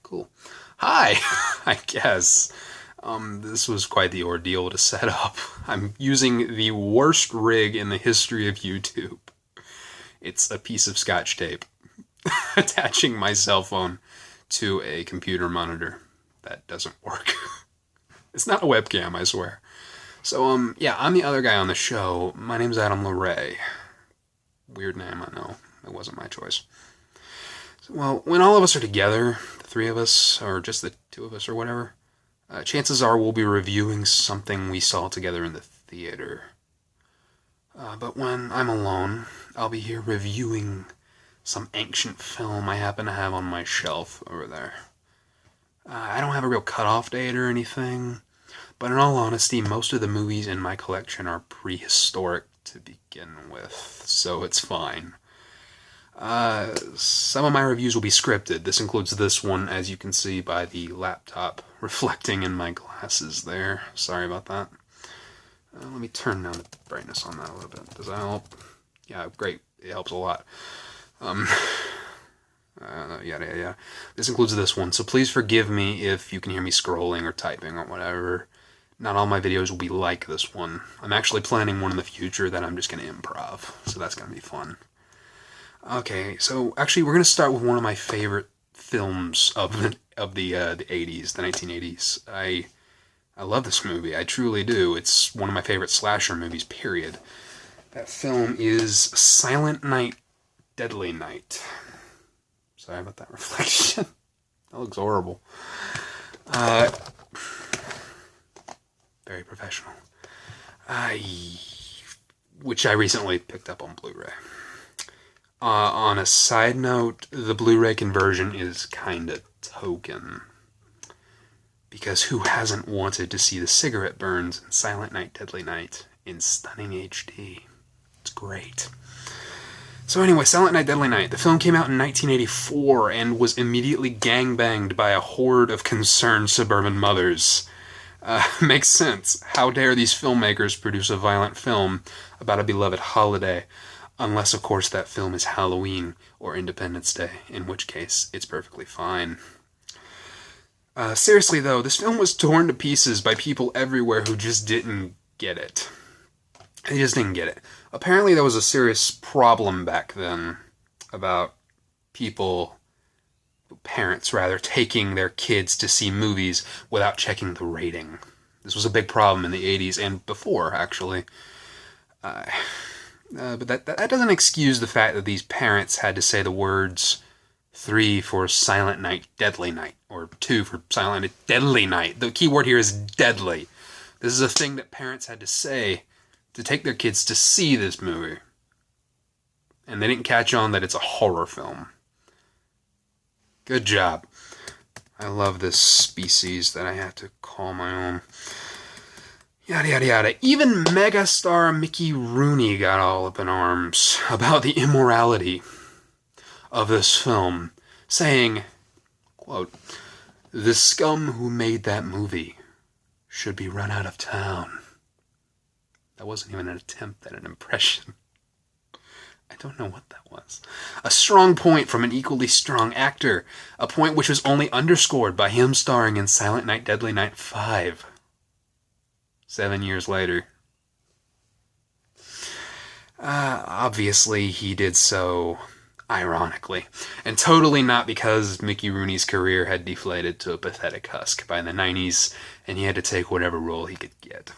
cool. Hi, I guess. This was quite the ordeal to set up. I'm using the worst rig in the history of YouTube. It's a piece of scotch tape attaching my cell phone to a computer monitor. That doesn't work. It's not a webcam, I swear. So, yeah, I'm the other guy on the show. My name's LaRay. Weird name, I know. It wasn't my choice. Well, when all of us are together, the three of us, or just the two of us, or whatever, chances are we'll be reviewing something we saw together in the theater. But when I'm alone, I'll be here reviewing some ancient film I happen to have on my shelf over there. I don't have a real cutoff date or anything, but in all honesty, most of the movies in my collection are prehistoric to begin with, so it's fine. Some of my reviews will be scripted. This includes this one, as you can see by the laptop reflecting in my glasses there. Sorry about that. Let me turn down the brightness on that a little bit. Does that help? Yeah, great. It helps a lot. Yeah. This includes this one, so please forgive me if you can hear me scrolling or typing or whatever. Not all my videos will be like this one. I'm actually planning one in the future that I'm just going to improv, so that's going to be fun. Okay, so actually we're going to start with one of my favorite films of the 80s, the 1980s. I love this movie, I truly do. It's one of my favorite slasher movies, period. That film is Silent Night, Deadly Night. Sorry about that reflection. That looks horrible. Very professional. Which I recently picked up on Blu-ray. On a side note, the Blu-ray conversion is kinda token. Because who hasn't wanted to see the cigarette burns in Silent Night, Deadly Night in stunning HD? It's great. So anyway, Silent Night, Deadly Night. The film came out in 1984 and was immediately gangbanged by a horde of concerned suburban mothers. Makes sense. How dare these filmmakers produce a violent film about a beloved holiday? Unless, of course, that film is Halloween or Independence Day, in which case it's perfectly fine. Seriously, though, this film was torn to pieces by people everywhere who just didn't get it. They just didn't get it. Apparently there was a serious problem back then about parents rather, taking their kids to see movies without checking the rating. This was a big problem in the 80s and before, actually. But that doesn't excuse the fact that these parents had to say the words 3 for Silent Night, Deadly Night, or 2 for Silent Night, Deadly Night. The key word here is deadly. This is a thing that parents had to say to take their kids to see this movie. And they didn't catch on that it's a horror film. Good job. I love this species that I have to call my own. Yada yada yada. Even megastar Mickey Rooney got all up in arms about the immorality of this film, saying, quote, "The scum who made that movie should be run out of town." That wasn't even an attempt at an impression. I don't know what that was. A strong point from an equally strong actor. A point which was only underscored by him starring in Silent Night, Deadly Night 5. 7 years later. Obviously, he did so ironically. And totally not because Mickey Rooney's career had deflated to a pathetic husk by the 90s, and he had to take whatever role he could get.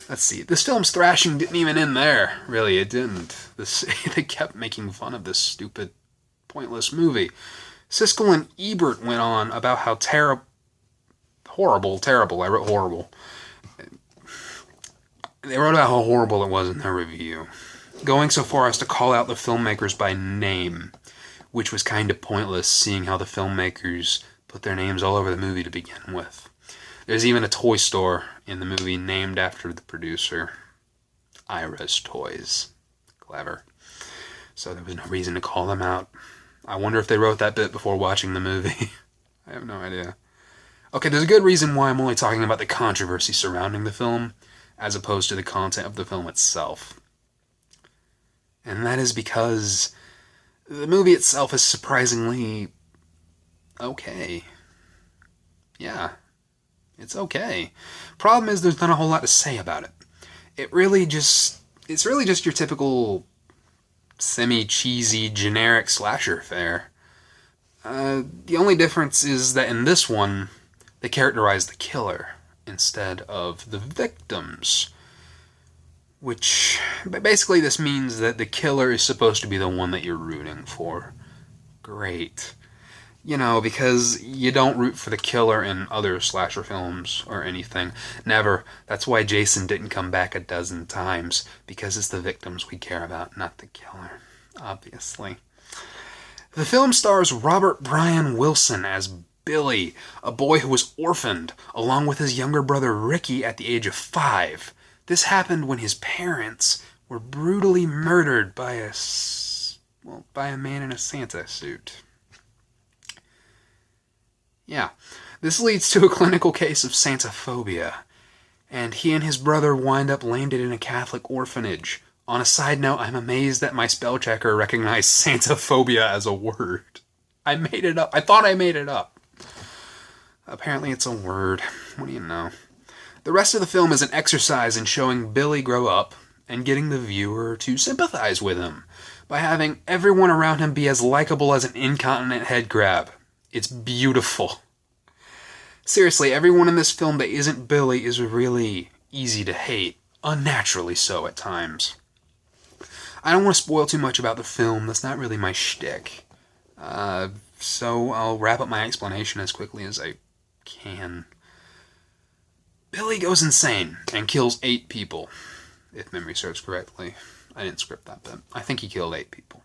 Let's see, this film's thrashing didn't even end there. Really, it didn't. They kept making fun of this stupid, pointless movie. Siskel and Ebert went on about how terrible, I wrote horrible. They wrote about how horrible it was in their review, going so far as to call out the filmmakers by name, which was kind of pointless, seeing how the filmmakers put their names all over the movie to begin with. There's even a toy store in the movie named after the producer. Ira's Toys. Clever. So there was no reason to call them out. I wonder if they wrote that bit before watching the movie. I have no idea. Okay, there's a good reason why I'm only talking about the controversy surrounding the film, as opposed to the content of the film itself. And that is because The movie itself is surprisingly okay. Yeah, it's okay. Problem is, there's not a whole lot to say about it. It's really just your typical semi-cheesy, generic slasher fare. The only difference is that in this one, they characterize the killer instead of the victims. Which, basically this means that the killer is supposed to be the one that you're rooting for. Great. You know, because you don't root for the killer in other slasher films or anything. Never. That's why Jason didn't come back a dozen times. Because it's the victims we care about, not the killer. Obviously. The film stars Robert Brian Wilson as Billy, a boy who was orphaned, along with his younger brother Ricky at the age of 5. This happened when his parents were brutally murdered by a man in a Santa suit. Yeah, this leads to a clinical case of Santa phobia, and he and his brother wind up landed in a Catholic orphanage. On a side note, I'm amazed that my spell checker recognized Santa phobia as a word. I made it up. I thought I made it up. Apparently it's a word. What do you know? The rest of the film is an exercise in showing Billy grow up and getting the viewer to sympathize with him by having everyone around him be as likable as an incontinent head crab. It's beautiful. Seriously, everyone in this film that isn't Billy is really easy to hate, unnaturally so at times. I don't want to spoil too much about the film, that's not really my shtick. So I'll wrap up my explanation as quickly as I can. Billy goes insane and kills 8 people, if memory serves correctly. I didn't script that bit. I think he killed 8 people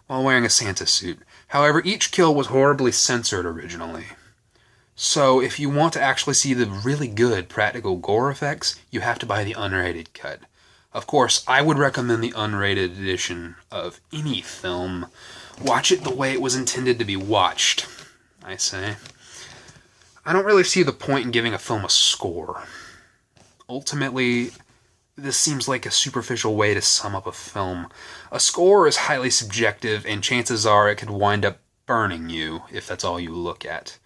while wearing a Santa suit. However, each kill was horribly censored originally. So if you want to actually see the really good practical gore effects, you have to buy the unrated cut. Of course, I would recommend the unrated edition of any film. Watch it the way it was intended to be watched, I say. I don't really see the point in giving a film a score. Ultimately, this seems like a superficial way to sum up a film. A score is highly subjective, and chances are it could wind up burning you if that's all you look at.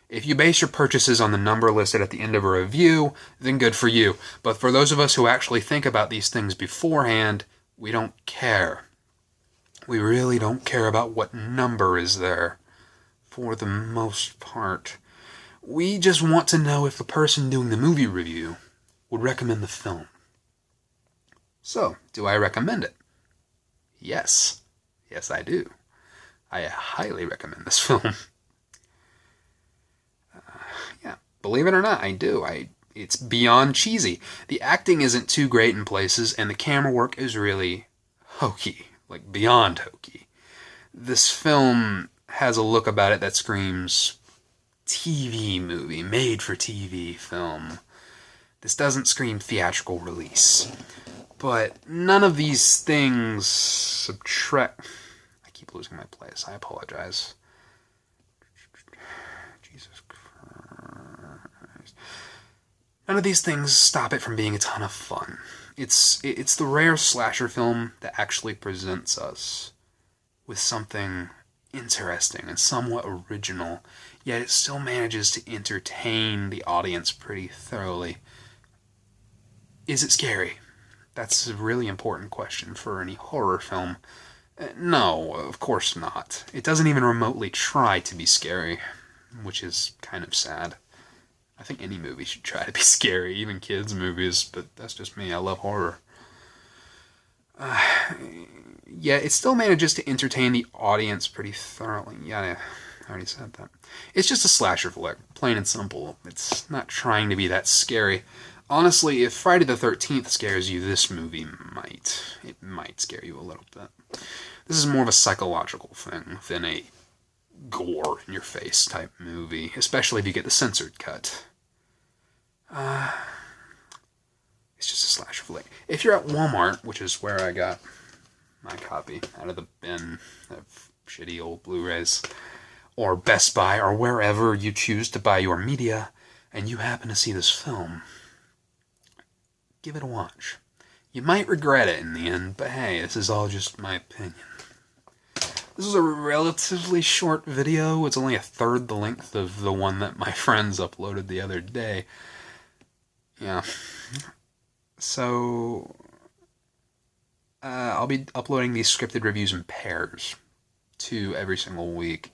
If you base your purchases on the number listed at the end of a review, then good for you. But for those of us who actually think about these things beforehand, we don't care. We really don't care about what number is there, for the most part. We just want to know if the person doing the movie review would recommend the film. So, do I recommend it? Yes. Yes, I do. I highly recommend this film. Yeah, believe it or not, I do. It's beyond cheesy. The acting isn't too great in places, and the camera work is really hokey, like beyond hokey. This film has a look about it that screams TV movie, made for TV film. This doesn't scream theatrical release. But none of these things subtract... I keep losing my place. I apologize. Jesus Christ. None of these things stop it from being a ton of fun. It's the rare slasher film that actually presents us with something interesting and somewhat original, yet it still manages to entertain the audience pretty thoroughly. Is it scary? That's a really important question for any horror film. No, of course not. It doesn't even remotely try to be scary, which is kind of sad. I think any movie should try to be scary, even kids' movies, but that's just me. I love horror. Yeah, it still manages to entertain the audience pretty thoroughly. Yeah, I already said that. It's just a slasher flick, plain and simple. It's not trying to be that scary. Honestly, if Friday the 13th scares you, this movie might. It might scare you a little bit. This is more of a psychological thing than a gore-in-your-face type movie, especially if you get the censored cut. It's just a slasher flick. If you're at Walmart, which is where I got my copy out of the bin of shitty old Blu-rays, or Best Buy, or wherever you choose to buy your media, and you happen to see this film, give it a watch. You might regret it in the end, but hey, this is all just my opinion. This is a relatively short video. It's only a third the length of the one that my friends uploaded the other day. Yeah. So, I'll be uploading these scripted reviews in pairs, 2 every single week.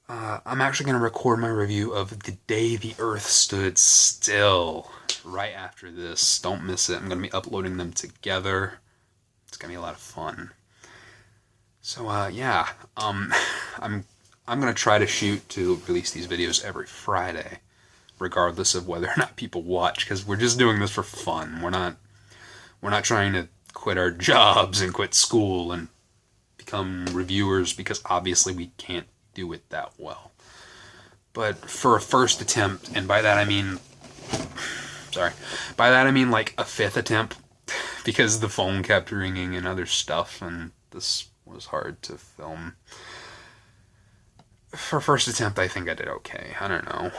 I'm actually going to record my review of The Day the Earth Stood Still right after this. Don't miss it. I'm going to be uploading them together. It's going to be a lot of fun. So, yeah. I'm going to try to shoot to release these videos every Friday, regardless of whether or not people watch, because we're just doing this for fun. We're not trying to quit our jobs and quit school and become reviewers, because obviously we can't do it that well. But for a first attempt, and by that I mean like a 5th attempt, because the phone kept ringing and other stuff, and this was hard to film. For first attempt, I think I did okay. I don't know.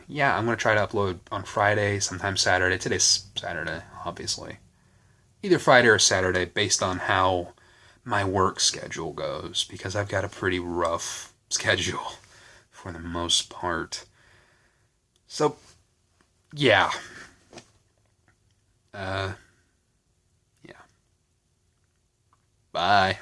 Yeah, I'm going to try to upload on Friday, sometimes Saturday. Today's Saturday, obviously. Either Friday or Saturday, based on how my work schedule goes, because I've got a pretty rough schedule for the most part. So, yeah. Yeah. Bye.